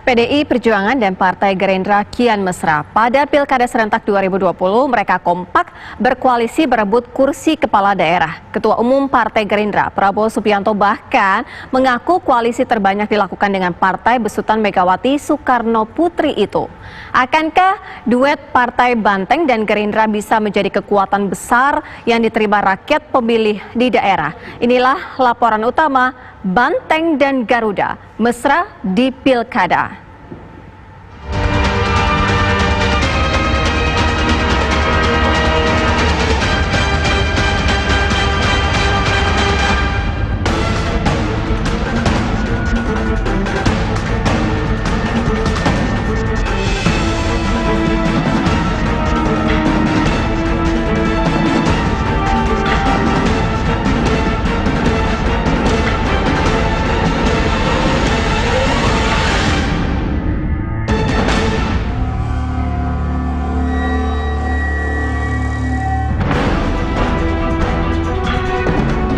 PDI Perjuangan dan Partai Gerindra kian mesra. Pada Pilkada Serentak 2020, mereka kompak berkoalisi berebut kursi kepala daerah. Ketua Umum Partai Gerindra, Prabowo Subianto, bahkan mengaku koalisi terbanyak dilakukan dengan partai besutan Megawati Soekarno Putri itu. Akankah duet Partai Banteng dan Gerindra bisa menjadi kekuatan besar yang diterima rakyat pemilih di daerah? Inilah laporan utama Banteng dan Garuda mesra di Pilkada.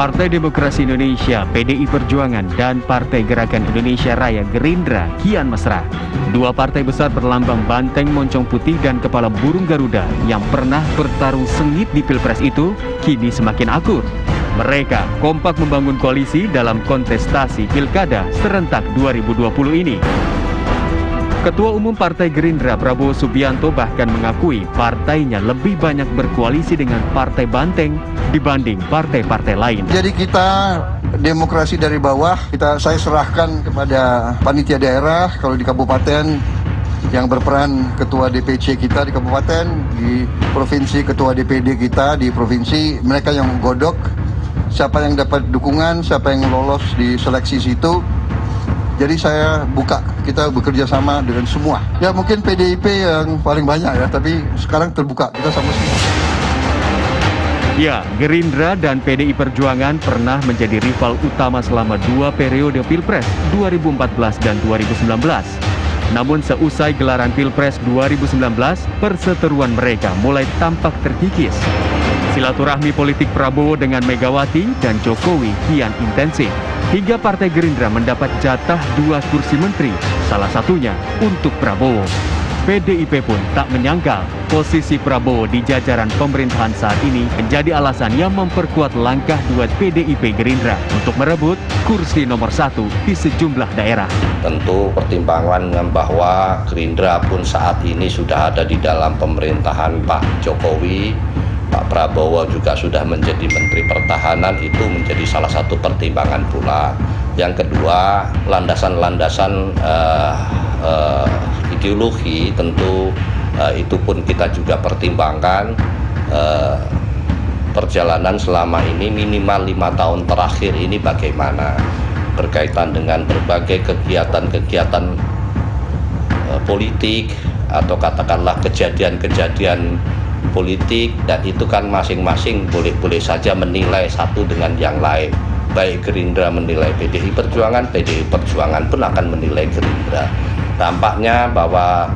Partai Demokrasi Indonesia, PDI Perjuangan, dan Partai Gerakan Indonesia Raya Gerindra kian mesra. Dua partai besar berlambang banteng, moncong putih, dan kepala burung Garuda yang pernah bertarung sengit di Pilpres itu kini semakin akur. Mereka kompak membangun koalisi dalam kontestasi Pilkada Serentak 2020 ini. Ketua Umum Partai Gerindra, Prabowo Subianto, bahkan mengakui partainya lebih banyak berkoalisi dengan Partai Banteng dibanding partai-partai lain. Jadi kita demokrasi dari bawah, saya serahkan kepada panitia daerah kalau di kabupaten, yang berperan ketua DPC kita di kabupaten, di provinsi ketua DPD kita di provinsi, mereka yang menggodok siapa yang dapat dukungan, siapa yang lolos di seleksi situ. Jadi saya buka, kita bekerja sama dengan semua. Ya mungkin PDIP yang paling banyak ya, tapi sekarang terbuka, kita sama semua. Ya, Gerindra dan PDI Perjuangan pernah menjadi rival utama selama dua periode Pilpres 2014 dan 2019. Namun seusai gelaran Pilpres 2019, perseteruan mereka mulai tampak terkikis. Silaturahmi politik Prabowo dengan Megawati dan Jokowi kian intensif, hingga Partai Gerindra mendapat jatah 2 kursi menteri, salah satunya untuk Prabowo. PDIP pun tak menyangkal posisi Prabowo di jajaran pemerintahan saat ini menjadi alasan yang memperkuat langkah duet PDIP Gerindra untuk merebut kursi nomor 1 di sejumlah daerah. Tentu pertimbangan bahwa Gerindra pun saat ini sudah ada di dalam pemerintahan Pak Jokowi, Pak Prabowo juga sudah menjadi Menteri Pertahanan, itu menjadi salah satu pertimbangan pula. Yang kedua, landasan-landasan ideologi tentu itu pun kita juga pertimbangkan. Perjalanan selama ini minimal 5 tahun terakhir ini bagaimana berkaitan dengan berbagai kegiatan-kegiatan politik atau katakanlah kejadian-kejadian politik, dan itu kan masing-masing boleh-boleh saja menilai satu dengan yang lain. Baik Gerindra menilai PDI Perjuangan, PDI Perjuangan pun akan menilai Gerindra. Tampaknya bahwa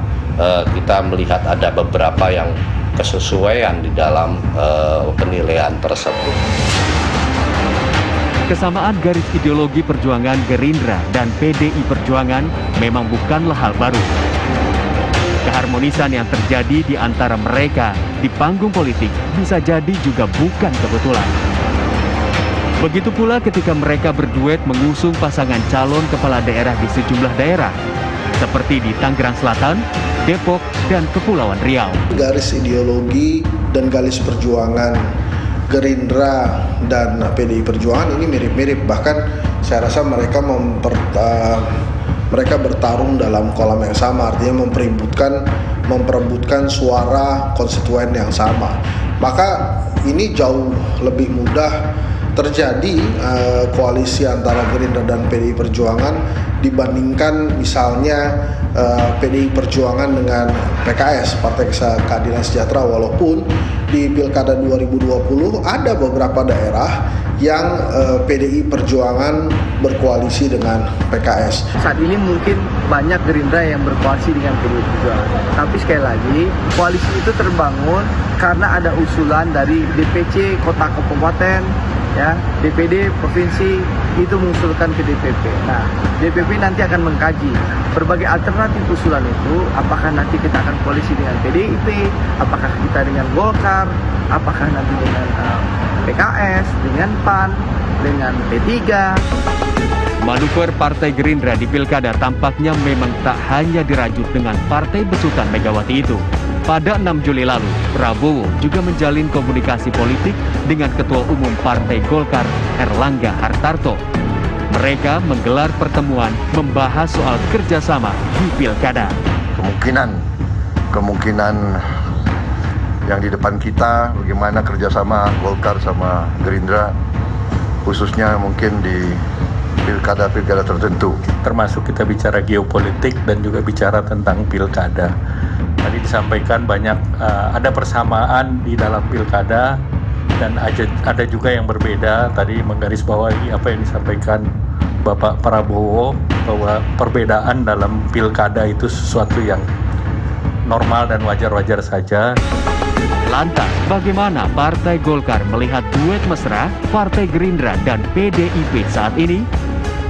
kita melihat ada beberapa yang kesesuaian di dalam penilaian tersebut. Kesamaan garis ideologi perjuangan Gerindra dan PDI Perjuangan memang bukanlah hal baru. Keharmonisan yang terjadi di antara mereka di panggung politik bisa jadi juga bukan kebetulan. Begitu pula ketika mereka berduet mengusung pasangan calon kepala daerah di sejumlah daerah, seperti di Tangerang Selatan, Depok, dan Kepulauan Riau. Garis ideologi dan garis perjuangan Gerindra dan PDI Perjuangan ini mirip-mirip, bahkan saya rasa mereka bertarung dalam kolam yang sama, artinya memperebutkan suara konstituen yang sama. Maka ini jauh lebih mudah terjadi koalisi antara Gerindra dan PDI Perjuangan dibandingkan misalnya PDI Perjuangan dengan PKS, Partai Keadilan Sejahtera, walaupun di Pilkada 2020 ada beberapa daerah yang PDI Perjuangan berkoalisi dengan PKS. Saat ini mungkin banyak Gerindra yang berkoalisi dengan PDI Perjuangan. Tapi sekali lagi, koalisi itu terbangun karena ada usulan dari DPC kota kabupaten, ya DPD provinsi itu mengusulkan ke DPP. Nah, DPP nanti akan mengkaji berbagai alternatif usulan itu, apakah nanti kita akan koalisi dengan PDIP, apakah kita dengan Golkar, apakah nanti dengan PKS, dengan PAN, dengan P3. Manuver Partai Gerindra di Pilkada tampaknya memang tak hanya dirajut dengan partai besutan Megawati itu. Pada 6 Juli lalu, Prabowo juga menjalin komunikasi politik dengan Ketua Umum Partai Golkar, Erlangga Hartarto. Mereka menggelar pertemuan membahas soal kerjasama di Pilkada. Kemungkinan yang di depan kita, bagaimana kerjasama Golkar sama Gerindra, khususnya mungkin di pilkada-pilkada tertentu. Termasuk kita bicara geopolitik dan juga bicara tentang pilkada. Tadi disampaikan banyak ada persamaan di dalam pilkada dan ada juga yang berbeda. Tadi menggarisbawahi apa yang disampaikan Bapak Prabowo bahwa perbedaan dalam pilkada itu sesuatu yang normal dan wajar-wajar saja. Lantas, bagaimana Partai Golkar melihat duet mesra Partai Gerindra dan PDIP saat ini?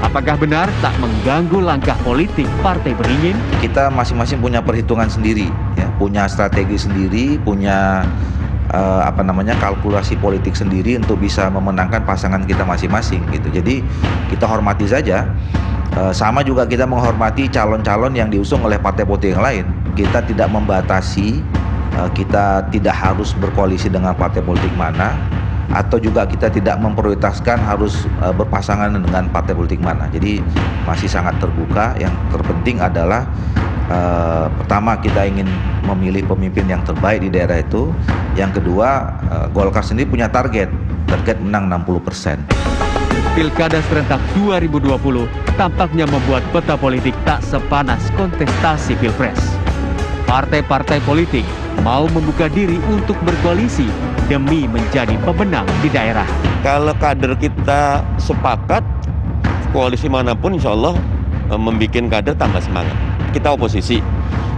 Apakah benar tak mengganggu langkah politik partai beringin? Kita masing-masing punya perhitungan sendiri, ya, punya strategi sendiri, punya kalkulasi politik sendiri untuk bisa memenangkan pasangan kita masing-masing gitu. Jadi kita hormati saja. Sama juga kita menghormati calon-calon yang diusung oleh partai politik yang lain. Kita tidak membatasi, kita tidak harus berkoalisi dengan partai politik mana, atau juga kita tidak memprioritaskan harus berpasangan dengan partai politik mana. Jadi masih sangat terbuka. Yang terpenting adalah pertama, kita ingin memilih pemimpin yang terbaik di daerah itu. Yang kedua, Golkar sendiri punya target menang 60%. Pilkada serentak 2020 tampaknya membuat peta politik tak sepanas kontestasi Pilpres. Partai-partai politik mau membuka diri untuk berkoalisi demi menjadi pemenang di daerah. Kalau kader kita sepakat, koalisi manapun insya Allah membuat kader tambah semangat. Kita oposisi,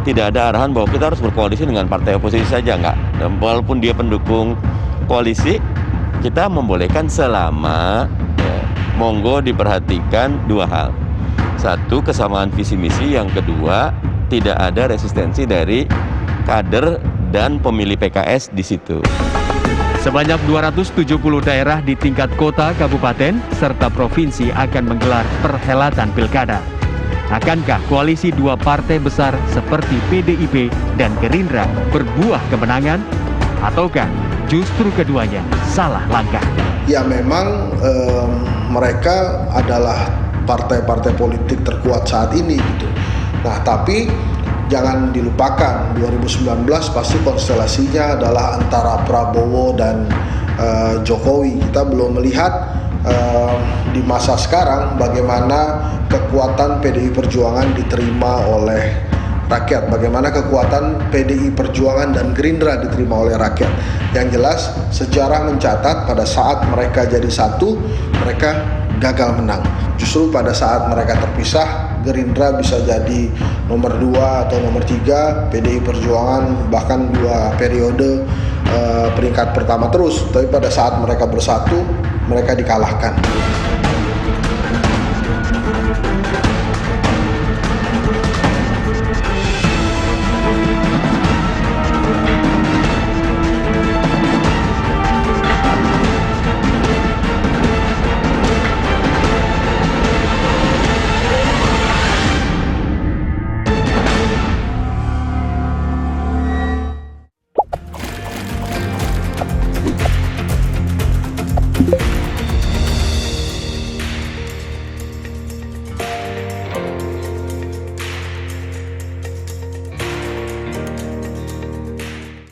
tidak ada arahan bahwa kita harus berkoalisi dengan partai oposisi saja, enggak. Dan walaupun dia pendukung koalisi, kita membolehkan selama monggo diperhatikan dua hal. Satu, kesamaan visi misi. Yang kedua, tidak ada resistensi dari kader dan pemilih PKS di situ. Sebanyak 270 daerah di tingkat kota, kabupaten, serta provinsi akan menggelar perhelatan pilkada. Akankah koalisi dua partai besar seperti PDIP dan Gerindra berbuah kemenangan? Ataukah justru keduanya salah langkah? Ya memang mereka adalah partai-partai politik terkuat saat ini gitu. Nah tapi jangan dilupakan 2019 pasti konstelasinya adalah antara Prabowo dan Jokowi. Kita belum melihat di masa sekarang bagaimana kekuatan PDI Perjuangan diterima oleh rakyat, bagaimana kekuatan PDI Perjuangan dan Gerindra diterima oleh rakyat. Yang jelas sejarah mencatat pada saat mereka jadi satu, mereka gagal menang. Justru pada saat mereka terpisah, Gerindra bisa jadi nomor 2 atau nomor 3, PDI Perjuangan bahkan 2 periode peringkat pertama terus. Tapi pada saat mereka bersatu, mereka dikalahkan.